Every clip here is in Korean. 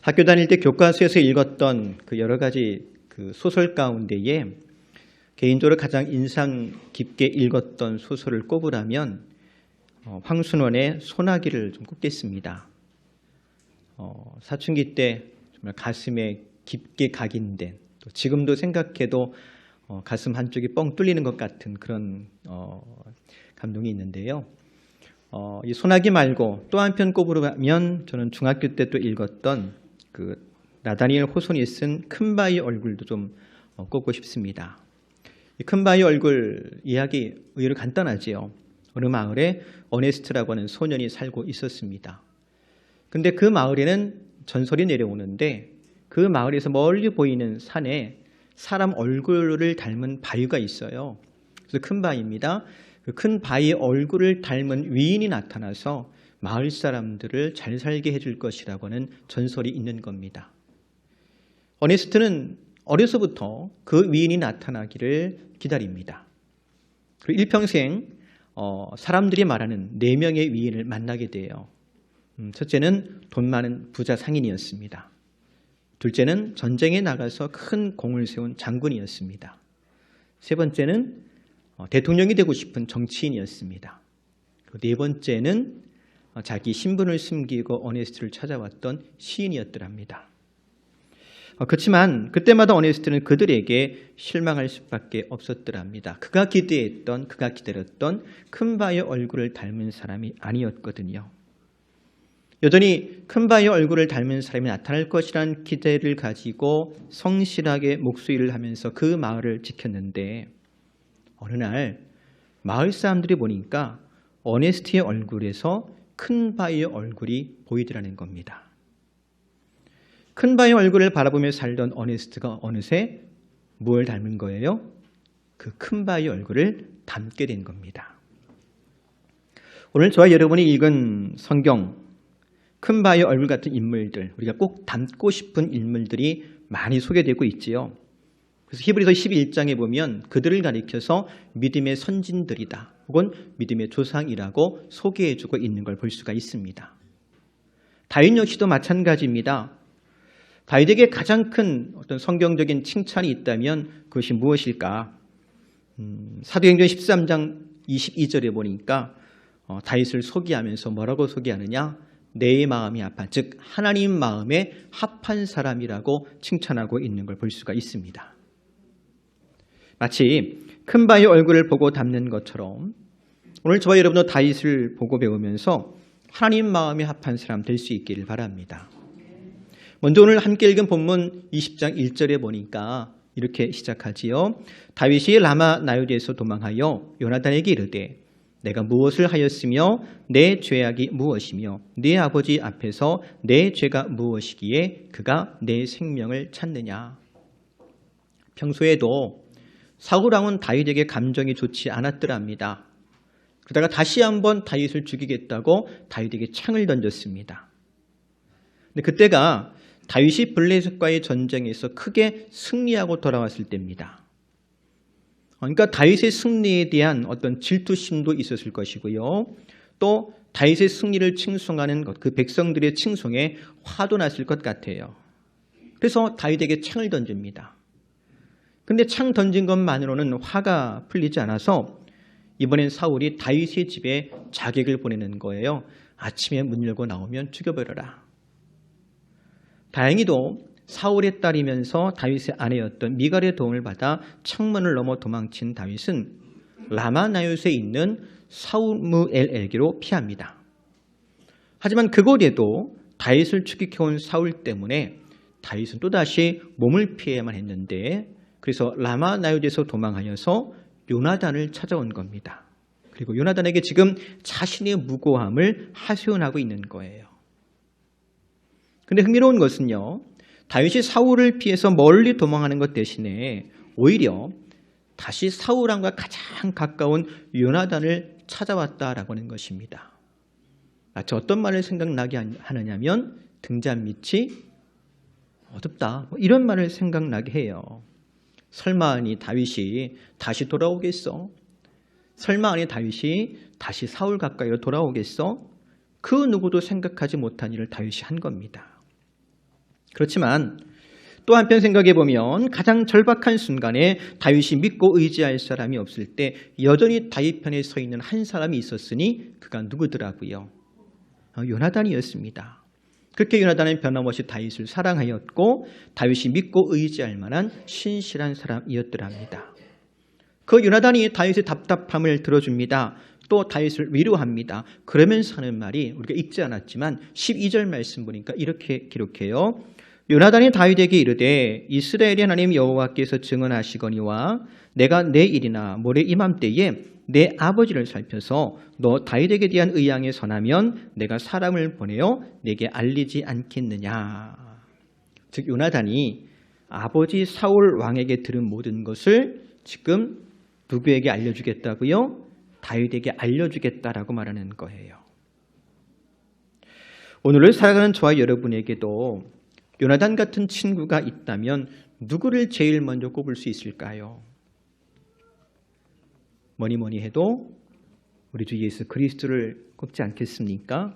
학교 다닐 때 교과서에서 읽었던 그 여러 가지 그 소설 가운데에 개인적으로 가장 인상 깊게 읽었던 소설을 꼽으라면 황순원의 소나기를 좀 꼽겠습니다. 사춘기 때 정말 가슴에 깊게 각인된, 또 지금도 생각해도 가슴 한쪽이 뻥 뚫리는 것 같은 그런 감동이 있는데요. 이 소나기 말고 또 한편 꼽으라면 저는 중학교 때 또 읽었던 그 나다니엘 호손이 쓴 큰바위 얼굴도 좀 꼽고 싶습니다. 이 큰바위 얼굴 이야기 의외로 간단하지요. 어느 마을에 어네스트라고 하는 소년이 살고 있었습니다. 근데 그 마을에는 전설이 내려오는데 그 마을에서 멀리 보이는 산에 사람 얼굴을 닮은 바위가 있어요. 그래서 큰 바위입니다. 그 큰 바위의 얼굴을 닮은 위인이 나타나서 마을 사람들을 잘 살게 해줄 것이라고 하는 전설이 있는 겁니다. 어네스트는 어려서부터 그 위인이 나타나기를 기다립니다. 그리고 일평생 사람들이 말하는 4명의 위인을 만나게 돼요. 첫째는 돈 많은 부자 상인이었습니다. 둘째는 전쟁에 나가서 큰 공을 세운 장군이었습니다. 세 번째는 대통령이 되고 싶은 정치인이었습니다. 네 번째는 자기 신분을 숨기고 어네스트를 찾아왔던 시인이었더랍니다. 그렇지만 그때마다 어네스트는 그들에게 실망할 수밖에 없었더랍니다. 그가 기대했던, 그가 기다렸던 큰바위의 얼굴을 닮은 사람이 아니었거든요. 여전히 큰바위의 얼굴을 닮은 사람이 나타날 것이라는 기대를 가지고 성실하게 목수일을 하면서 그 마을을 지켰는데 어느 날 마을 사람들이 보니까 어네스트의 얼굴에서 큰바위의 얼굴이 보이더라는 겁니다. 큰바위의 얼굴을 바라보며 살던 어네스트가 어느새 뭘 닮은 거예요? 그 큰바위의 얼굴을 닮게 된 겁니다. 오늘 저와 여러분이 읽은 성경, 큰바위의 얼굴 같은 인물들, 우리가 꼭 닮고 싶은 인물들이 많이 소개되고 있지요. 그래서 히브리서 11장에 보면 그들을 가리켜서 믿음의 선진들이다, 혹은 믿음의 조상이라고 소개해주고 있는 걸 볼 수가 있습니다. 다윗 역시도 마찬가지입니다. 다윗에게 가장 큰 어떤 성경적인 칭찬이 있다면 그것이 무엇일까? 사도행전 13장 22절에 보니까 다윗을 소개하면서 뭐라고 소개하느냐? 내 마음이 합한, 즉 하나님 마음에 합한 사람이라고 칭찬하고 있는 걸 볼 수가 있습니다. 마치 큰바위 얼굴을 보고 닮는 것처럼 오늘 저와 여러분도 다윗을 보고 배우면서 하나님 마음에 합한 사람 될 수 있기를 바랍니다. 먼저 오늘 함께 읽은 본문 20장 1절에 보니까 이렇게 시작하지요. 다윗이 라마 나요디에서 도망하여 요나단에게 이르되 내가 무엇을 하였으며 내 죄악이 무엇이며 네 아버지 앞에서 내 죄가 무엇이기에 그가 내 생명을 찾느냐. 평소에도 사울왕은 다윗에게 감정이 좋지 않았더랍니다. 그러다가 다시 한번 다윗을 죽이겠다고 다윗에게 창을 던졌습니다. 근데 그때가 다윗이 블레셋과의 전쟁에서 크게 승리하고 돌아왔을 때입니다. 그러니까 다윗의 승리에 대한 어떤 질투심도 있었을 것이고요. 또 다윗의 승리를 칭송하는 그 백성들의 칭송에 화도 났을 것 같아요. 그래서 다윗에게 창을 던집니다. 근데 창 던진 것만으로는 화가 풀리지 않아서 이번엔 사울이 다윗의 집에 자객을 보내는 거예요. 아침에 문 열고 나오면 죽여버려라. 다행히도 사울의 딸이면서 다윗의 아내였던 미갈의 도움을 받아 창문을 넘어 도망친 다윗은 라마 나요스에 있는 사무엘에게로 피합니다. 하지만 그곳에도 다윗을 추격해온 사울 때문에 다윗은 또다시 몸을 피해야만 했는데 그래서 라마 나요스에서 도망하여서 요나단을 찾아온 겁니다. 그리고 요나단에게 지금 자신의 무고함을 하소연하고 있는 거예요. 근데 흥미로운 것은요, 다윗이 사울을 피해서 멀리 도망하는 것 대신에 오히려 다시 사울왕과 가장 가까운 요나단을 찾아왔다라고 하는 것입니다. 마치 어떤 말을 생각나게 하느냐면 등잔 밑이 어둡다, 이런 말을 생각나게 해요. 설마 아니 다윗이 다시 돌아오겠어? 설마 아니 다윗이 다시 사울 가까이로 돌아오겠어? 그 누구도 생각하지 못한 일을 다윗이 한 겁니다. 그렇지만 또 한편 생각해 보면 가장 절박한 순간에 다윗이 믿고 의지할 사람이 없을 때 여전히 다윗 편에 서 있는 한 사람이 있었으니 그가 누구더라고요? 요나단이었습니다. 그렇게 요나단은 변함없이 다윗을 사랑하였고 다윗이 믿고 의지할 만한 신실한 사람이었더랍니다. 그 요나단이 다윗의 답답함을 들어줍니다. 또 다윗을 위로합니다. 그러면서 하는 말이 우리가 읽지 않았지만 12절 말씀 보니까 이렇게 기록해요. 요나단이 다윗에게 이르되 이스라엘의 하나님 여호와께서 증언하시거니와 내가 내일이나 모레 이맘때에 내 아버지를 살펴서 너 다윗에게 대한 의향에 선하면 내가 사람을 보내어 내게 알리지 않겠느냐. 즉 요나단이 아버지 사울 왕에게 들은 모든 것을 지금 누구에게 알려주겠다고요? 다윗에게 알려주겠다라고 말하는 거예요. 오늘을 살아가는 저와 여러분에게도 요나단 같은 친구가 있다면 누구를 제일 먼저 꼽을 수 있을까요? 뭐니 해도 우리 주 예수 그리스도를 꼽지 않겠습니까?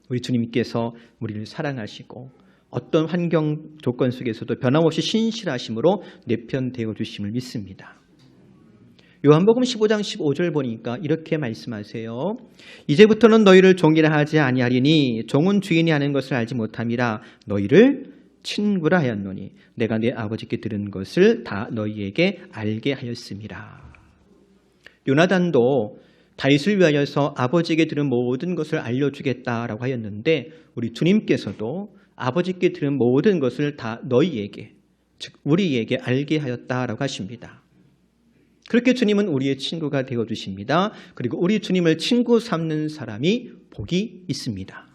우리 주님께서 우리를 사랑하시고 어떤 환경 조건 속에서도 변함없이 신실하심으로 내 편 되어주심을 믿습니다. 요한복음 15장 15절 보니까 이렇게 말씀하세요. 이제부터는 너희를 종이라 하지 아니하리니 종은 주인이 하는 것을 알지 못함이라 너희를 친구라 하였노니 내가 내 아버지께 들은 것을 다 너희에게 알게 하였음이라. 요나단도 다윗을 위하여서 아버지에게 들은 모든 것을 알려주겠다라고 하였는데 우리 주님께서도 아버지께 들은 모든 것을 다 너희에게 즉 우리에게 알게 하였다라고 하십니다. 그렇게 주님은 우리의 친구가 되어주십니다. 그리고 우리 주님을 친구 삼는 사람이 복이 있습니다.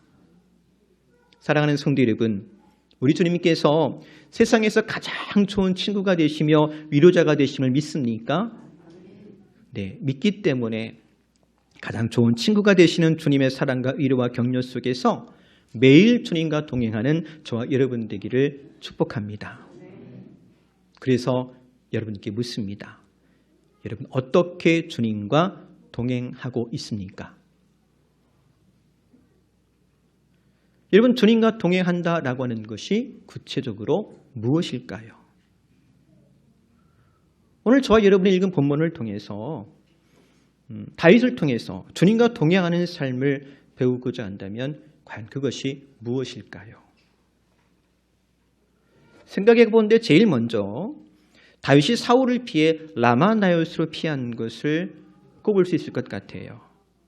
사랑하는 성도 여러분, 우리 주님께서 세상에서 가장 좋은 친구가 되시며 위로자가 되심을 믿습니까? 네, 믿기 때문에 가장 좋은 친구가 되시는 주님의 사랑과 위로와 격려 속에서 매일 주님과 동행하는 저와 여러분 되기를 축복합니다. 그래서 여러분께 묻습니다. 여러분 어떻게 주님과 동행하고 있습니까? 여러분 주님과 동행한다라고 하는 것이 구체적으로 무엇일까요? 오늘 저와 여러분이 읽은 본문을 통해서 다윗을 통해서 주님과 동행하는 삶을 배우고자 한다면 과연 그것이 무엇일까요? 생각해 보는데 제일 먼저 다윗이 사울을 피해 라마나요스로 피한 것을 꼽을 수 있을 것 같아요.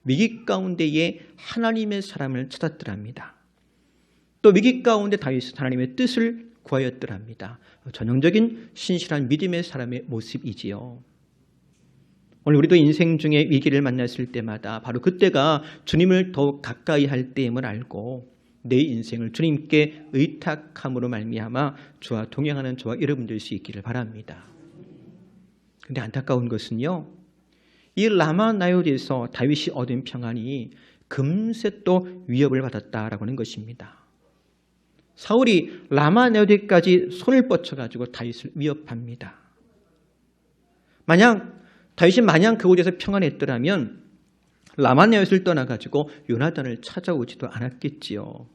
위기 가운데에 하나님의 사람을 찾았더랍니다. 또 위기 가운데 다윗은 하나님의 뜻을 구하였더랍니다. 전형적인 신실한 믿음의 사람의 모습이지요. 오늘 우리도 인생 중에 위기를 만났을 때마다 바로 그때가 주님을 더 가까이 할 때임을 알고 내 인생을 주님께 의탁함으로 말미암아 주와 동행하는 저와 여러분 될 수 있기를 바랍니다. 그런데 안타까운 것은요. 이 라마나요드에서 다윗이 얻은 평안이 금세 또 위협을 받았다라고 하는 것입니다. 사울이 라마나요드까지 손을 뻗쳐가지고 다윗을 위협합니다. 다윗이 마냥 그곳에서 평안했더라면 라마나요스를 떠나가지고 요나단을 찾아오지도 않았겠지요.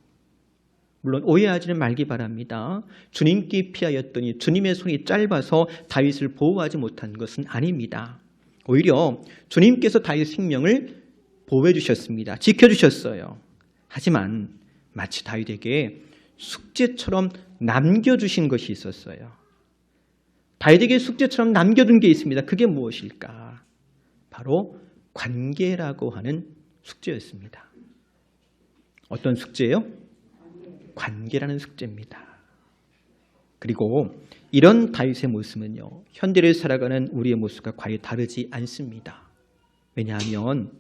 물론 오해하지는 말기 바랍니다. 주님께 피하였더니 주님의 손이 짧아서 다윗을 보호하지 못한 것은 아닙니다. 오히려 주님께서 다윗 생명을 보호해 주셨습니다. 지켜주셨어요. 하지만 마치 다윗에게 숙제처럼 남겨주신 것이 있었어요. 다윗에게 숙제처럼 남겨둔 게 있습니다. 그게 무엇일까? 바로 관계라고 하는 숙제였습니다. 어떤 숙제요? 관계라는 숙제입니다. 그리고 이런 다윗의 모습은요, 현대를 살아가는 우리의 모습과 과히 다르지 않습니다. 왜냐하면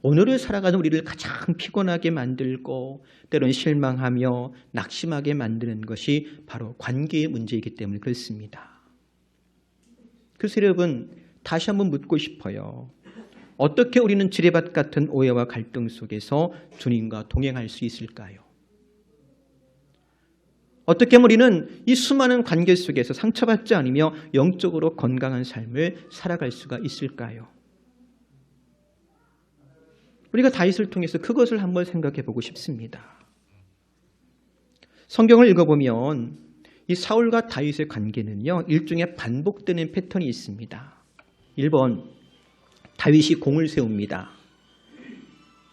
오늘을 살아가는 우리를 가장 피곤하게 만들고 때로는 실망하며 낙심하게 만드는 것이 바로 관계의 문제이기 때문에 그렇습니다. 그래서 여러분 다시 한번 묻고 싶어요. 어떻게 우리는 지뢰밭 같은 오해와 갈등 속에서 주님과 동행할 수 있을까요? 어떻게 하면 우리는 이 수많은 관계 속에서 상처받지 않으며 영적으로 건강한 삶을 살아갈 수가 있을까요? 우리가 다윗을 통해서 그것을 한번 생각해 보고 싶습니다. 성경을 읽어보면 이 사울과 다윗의 관계는요, 일종의 반복되는 패턴이 있습니다. 1번, 다윗이 공을 세웁니다.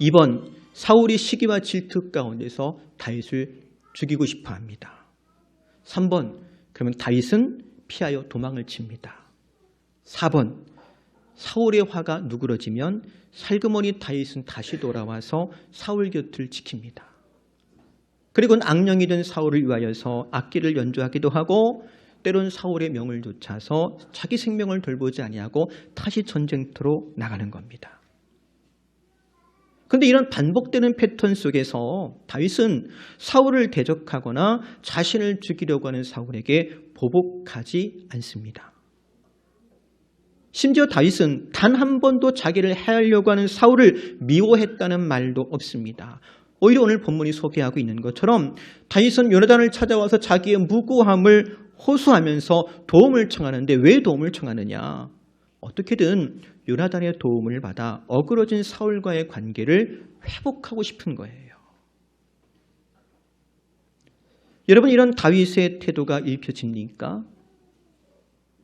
2번, 사울이 시기와 질투 가운데서 다윗을 죽이고 싶어 합니다. 3번, 그러면 다윗은 피하여 도망을 칩니다. 4번, 사울의 화가 누그러지면 살그머니 다윗은 다시 돌아와서 사울 곁을 지킵니다. 그리고는 악령이 된 사울을 위하여서 악기를 연주하기도 하고 때론 사울의 명을 좇아서 자기 생명을 돌보지 아니하고 다시 전쟁터로 나가는 겁니다. 그런데 이런 반복되는 패턴 속에서 다윗은 사울을 대적하거나 자신을 죽이려고 하는 사울에게 보복하지 않습니다. 심지어 다윗은 단 한 번도 자기를 해하려고 하는 사울을 미워했다는 말도 없습니다. 오히려 오늘 본문이 소개하고 있는 것처럼 다윗은 요나단을 찾아와서 자기의 무고함을 호소하면서 도움을 청하는데 왜 도움을 청하느냐? 어떻게든 요나단의 도움을 받아 어그러진 사울과의 관계를 회복하고 싶은 거예요. 여러분, 이런 다윗의 태도가 읽혀집니까?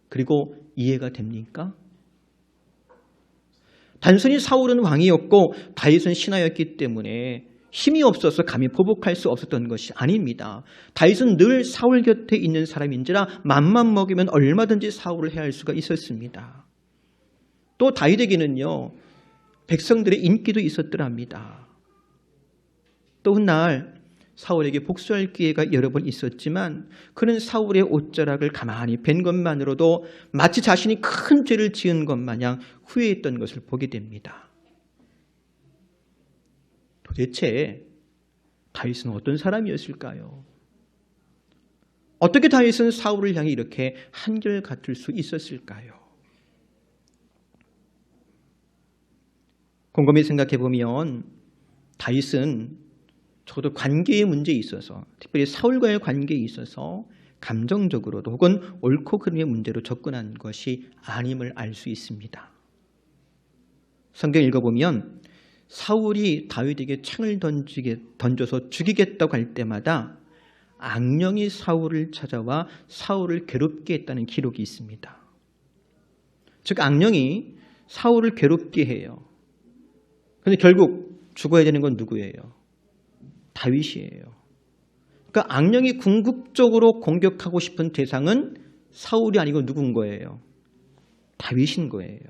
그리고 이해가 됩니까? 단순히 사울은 왕이었고 다윗은 신하였기 때문에 힘이 없어서 감히 보복할 수 없었던 것이 아닙니다. 다윗은 늘 사울 곁에 있는 사람인지라 맘만 먹이면 얼마든지 사울을 해할 수가 있었습니다. 또 다윗에게는요, 백성들의 인기도 있었더랍니다. 또 훗날 사울에게 복수할 기회가 여러 번 있었지만 그는 사울의 옷자락을 가만히 뵌 것만으로도 마치 자신이 큰 죄를 지은 것 마냥 후회했던 것을 보게 됩니다. 도대체 다윗은 어떤 사람이었을까요? 어떻게 다윗은 사울을 향해 이렇게 한결같을 수 있었을까요? 곰곰이 생각해 보면 다윗은 적어도 관계의 문제에 있어서, 특별히 사울과의 관계에 있어서 감정적으로도 혹은 옳고 그름의 문제로 접근한 것이 아님을 알 수 있습니다. 성경 읽어보면 사울이 다윗에게 창을 던져서 죽이겠다고 할 때마다 악령이 사울을 찾아와 사울을 괴롭게 했다는 기록이 있습니다. 즉 악령이 사울을 괴롭게 해요. 그런데 결국 죽어야 되는 건 누구예요? 다윗이에요. 그러니까 악령이 궁극적으로 공격하고 싶은 대상은 사울이 아니고 누군 거예요? 다윗인 거예요.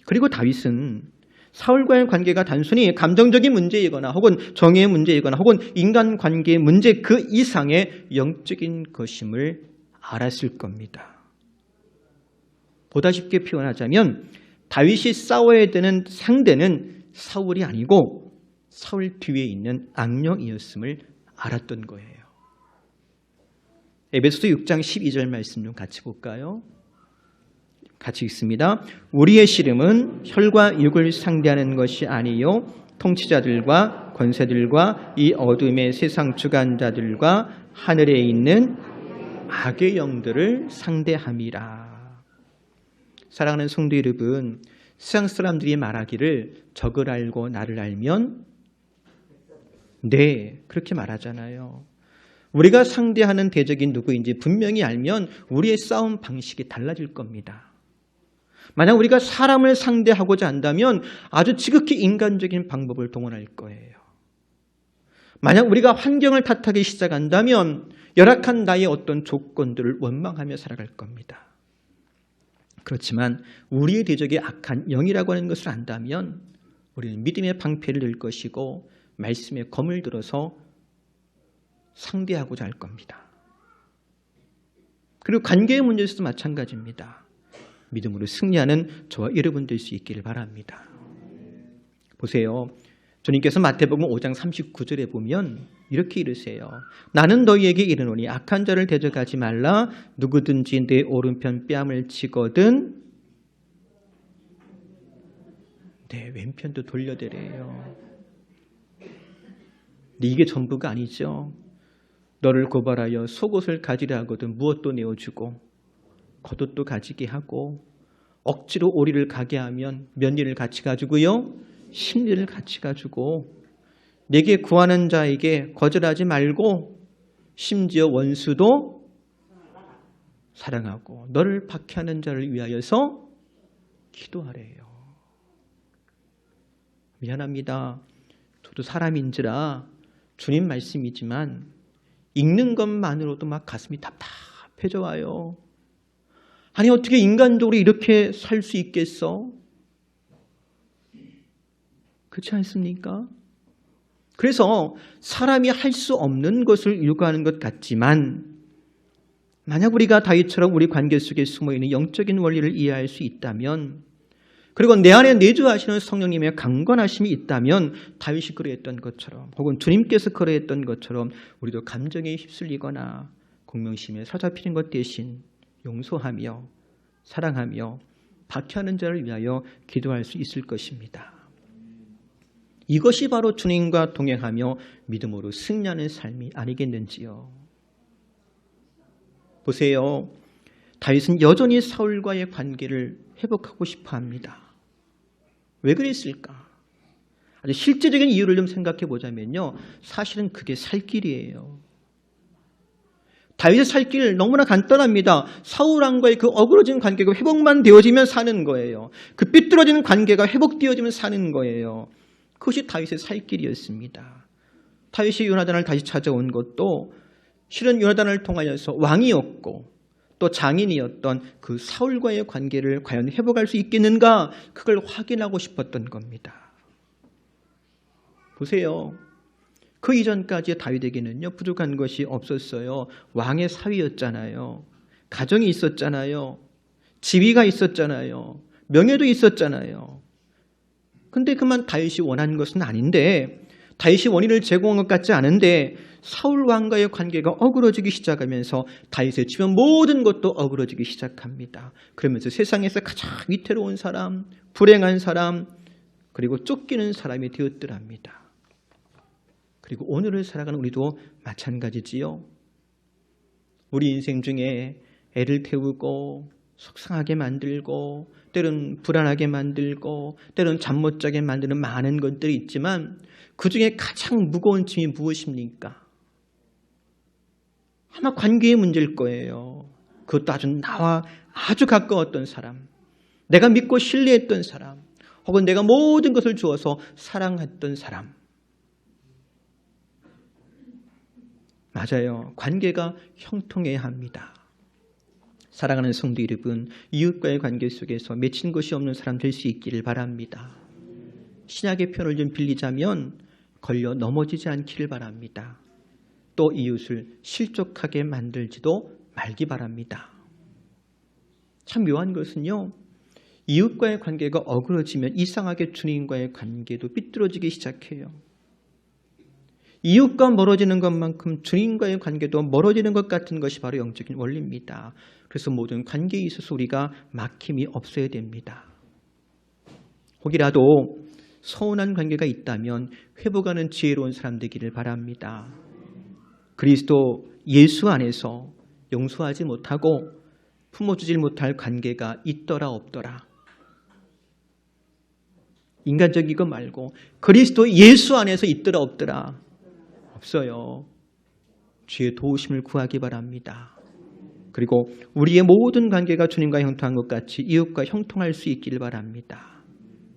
그리고 다윗은 사울과의 관계가 단순히 감정적인 문제이거나 혹은 정의의 문제이거나 혹은 인간관계의 문제 그 이상의 영적인 것임을 알았을 겁니다. 보다 쉽게 표현하자면 다윗이 싸워야 되는 상대는 사울이 아니고 사울 뒤에 있는 악령이었음을 알았던 거예요. 에베소서 6장 12절 말씀 좀 같이 볼까요? 같이 읽습니다. 우리의 씨름은 혈과 육을 상대하는 것이 아니요 통치자들과 권세들과 이 어둠의 세상 주관자들과 하늘에 있는 악의 영들을 상대함이라. 사랑하는 성도 여러분, 세상 사람들이 말하기를 적을 알고 나를 알면 네, 그렇게 말하잖아요. 우리가 상대하는 대적이 누구인지 분명히 알면 우리의 싸움 방식이 달라질 겁니다. 만약 우리가 사람을 상대하고자 한다면 아주 지극히 인간적인 방법을 동원할 거예요. 만약 우리가 환경을 탓하기 시작한다면 열악한 나의 어떤 조건들을 원망하며 살아갈 겁니다. 그렇지만 우리의 대적이 악한 영이라고 하는 것을 안다면 우리는 믿음의 방패를 들 것이고 말씀의 검을 들어서 상대하고자 할 겁니다. 그리고 관계의 문제에서도 마찬가지입니다. 믿음으로 승리하는 저와 여러분 될 수 있기를 바랍니다. 보세요. 주님께서 마태복음 5장 39절에 보면 이렇게 이르세요. 나는 너희에게 이르노니 악한 자를 대적하지 말라. 누구든지 내 오른편 뺨을 치거든 내 왼편도 돌려대래요. 근데 이게 전부가 아니죠. 너를 고발하여 속옷을 가지려 하거든 무엇도 내어주고 겉옷도 가지게 하고 억지로 오리를 가게 하면 몇 리를 같이 가지고요. 10리를 같이 가지고 내게 구하는 자에게 거절하지 말고 심지어 원수도 사랑하고 너를 박해하는 자를 위하여서 기도하래요. 미안합니다. 저도 사람인지라 주님 말씀이지만 읽는 것만으로도 막 가슴이 답답해져 와요. 아니 어떻게 인간적으로 이렇게 살 수 있겠어? 그렇지 않습니까? 그래서 사람이 할 수 없는 것을 요구하는 것 같지만 만약 우리가 다윗처럼 우리 관계 속에 숨어있는 영적인 원리를 이해할 수 있다면 그리고 내 안에 내주하시는 성령님의 강건하심이 있다면 다윗이 그러했던 것처럼 혹은 주님께서 그러했던 것처럼 우리도 감정에 휩쓸리거나 공명심에 사로잡히는 것 대신 용서하며 사랑하며 박해하는 자를 위하여 기도할 수 있을 것입니다. 이것이 바로 주님과 동행하며 믿음으로 승리하는 삶이 아니겠는지요. 보세요. 다윗은 여전히 사울과의 관계를 회복하고 싶어 합니다. 왜 그랬을까? 아주 실제적인 이유를 좀 생각해 보자면요. 사실은 그게 살 길이에요. 다윗의 살 길 너무나 간단합니다. 사울왕과의 그 어그러진 관계가 회복만 되어지면 사는 거예요. 그 삐뚤어지는 관계가 회복되어지면 사는 거예요. 그것이 다윗의 살 길이었습니다. 다윗이 요나단을 다시 찾아온 것도 실은 요나단을 통하여서 왕이었고 또 장인이었던 그 사울과의 관계를 과연 회복할 수 있겠는가 그걸 확인하고 싶었던 겁니다. 보세요. 그 이전까지 다윗에게는요 부족한 것이 없었어요. 왕의 사위였잖아요. 가정이 있었잖아요. 지위가 있었잖아요. 명예도 있었잖아요. 근데 그만 다윗이 원하는 것은 아닌데 다윗이 원인을 제공한 것 같지 않은데 사울 왕과의 관계가 어그러지기 시작하면서 다윗의 주변 모든 것도 어그러지기 시작합니다. 그러면서 세상에서 가장 위태로운 사람, 불행한 사람, 그리고 쫓기는 사람이 되었더랍니다. 그리고 오늘을 살아가는 우리도 마찬가지지요. 우리 인생 중에 애를 태우고 속상하게 만들고 때론 불안하게 만들고 때론 잠 못 자게 만드는 많은 것들이 있지만 그중에 가장 무거운 짐이 무엇입니까? 아마 관계의 문제일 거예요. 그것도 아주 나와 아주 가까웠던 사람, 내가 믿고 신뢰했던 사람, 혹은 내가 모든 것을 주어서 사랑했던 사람. 맞아요. 관계가 형통해야 합니다. 사랑하는 성도 여러분, 이웃과의 관계 속에서 맺힌 것이 없는 사람 될 수 있기를 바랍니다. 신약의 표현을 좀 빌리자면 걸려 넘어지지 않기를 바랍니다. 또 이웃을 실족하게 만들지도 말기 바랍니다. 참 묘한 것은요. 이웃과의 관계가 어그러지면 이상하게 주님과의 관계도 삐뚤어지기 시작해요. 이웃과 멀어지는 것만큼 주님과의 관계도 멀어지는 것 같은 것이 바로 영적인 원리입니다. 그래서 모든 관계에 있어서 우리가 막힘이 없어야 됩니다. 혹이라도 서운한 관계가 있다면 회복하는 지혜로운 사람 되기를 바랍니다. 그리스도 예수 안에서 용서하지 못하고 품어주지 못할 관계가 있더라 없더라. 인간적인 거 말고 그리스도 예수 안에서 있더라 없더라. 없어요. 주의 도우심을 구하기 바랍니다. 그리고 우리의 모든 관계가 주님과 형통한 것 같이 이웃과 형통할 수 있기를 바랍니다.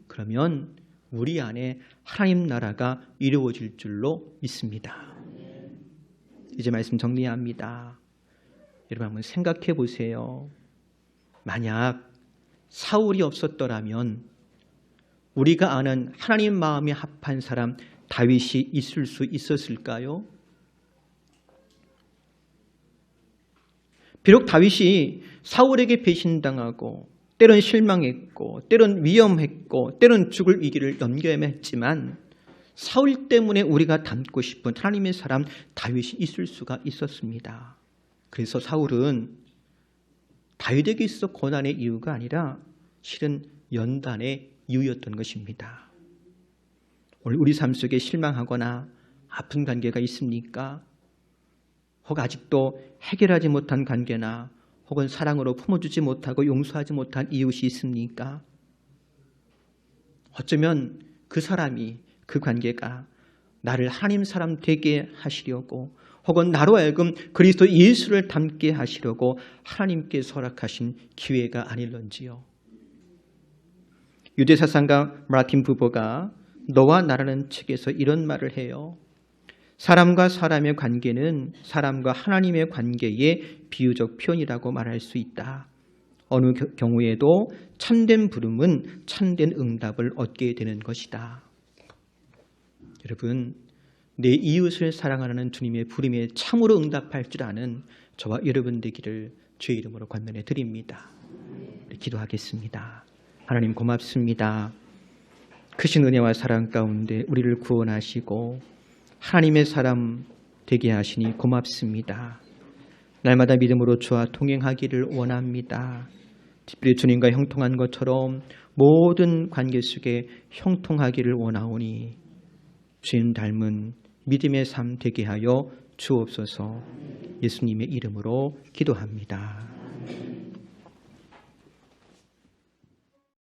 그러면 우리 안에 하나님 나라가 이루어질 줄로 믿습니다. 이제 말씀 정리합니다. 여러분 한번 생각해 보세요. 만약 사울이 없었더라면 우리가 아는 하나님 마음에 합한 사람 다윗이 있을 수 있었을까요? 비록 다윗이 사울에게 배신당하고 때론 실망했고 때론 위험했고 때론 죽을 위기를 넘겨야만 했지만 사울 때문에 우리가 닮고 싶은 하나님의 사람 다윗이 있을 수가 있었습니다. 그래서 사울은 다윗에게 있어 고난의 이유가 아니라 실은 연단의 이유였던 것입니다. 오늘 우리 삶 속에 실망하거나 아픈 관계가 있습니까? 혹 아직도 해결하지 못한 관계나 혹은 사랑으로 품어주지 못하고 용서하지 못한 이웃이 있습니까? 어쩌면 그 사람이 그 관계가 나를 하나님 사람 되게 하시려고 혹은 나로 하여금 그리스도 예수를 닮게 하시려고 하나님께서 허락하신 기회가 아닐런지요. 유대사상가 마틴 부버가 너와 나라는 책에서 이런 말을 해요. 사람과 사람의 관계는 사람과 하나님의 관계의 비유적 표현이라고 말할 수 있다. 어느 경우에도 참된 부름은 참된 응답을 얻게 되는 것이다. 여러분, 내 이웃을 사랑하는 주님의 부름에 참으로 응답할 줄 아는 저와 여러분 되기를 주의 이름으로 권면해 드립니다. 기도하겠습니다. 하나님 고맙습니다. 크신 은혜와 사랑 가운데 우리를 구원하시고 하나님의 사람 되게 하시니 고맙습니다. 날마다 믿음으로 주와 동행하기를 원합니다. 특별히 주님과 형통한 것처럼 모든 관계 속에 형통하기를 원하오니 주님 닮은 믿음의 삶 되게 하여 주옵소서. 예수님의 이름으로 기도합니다.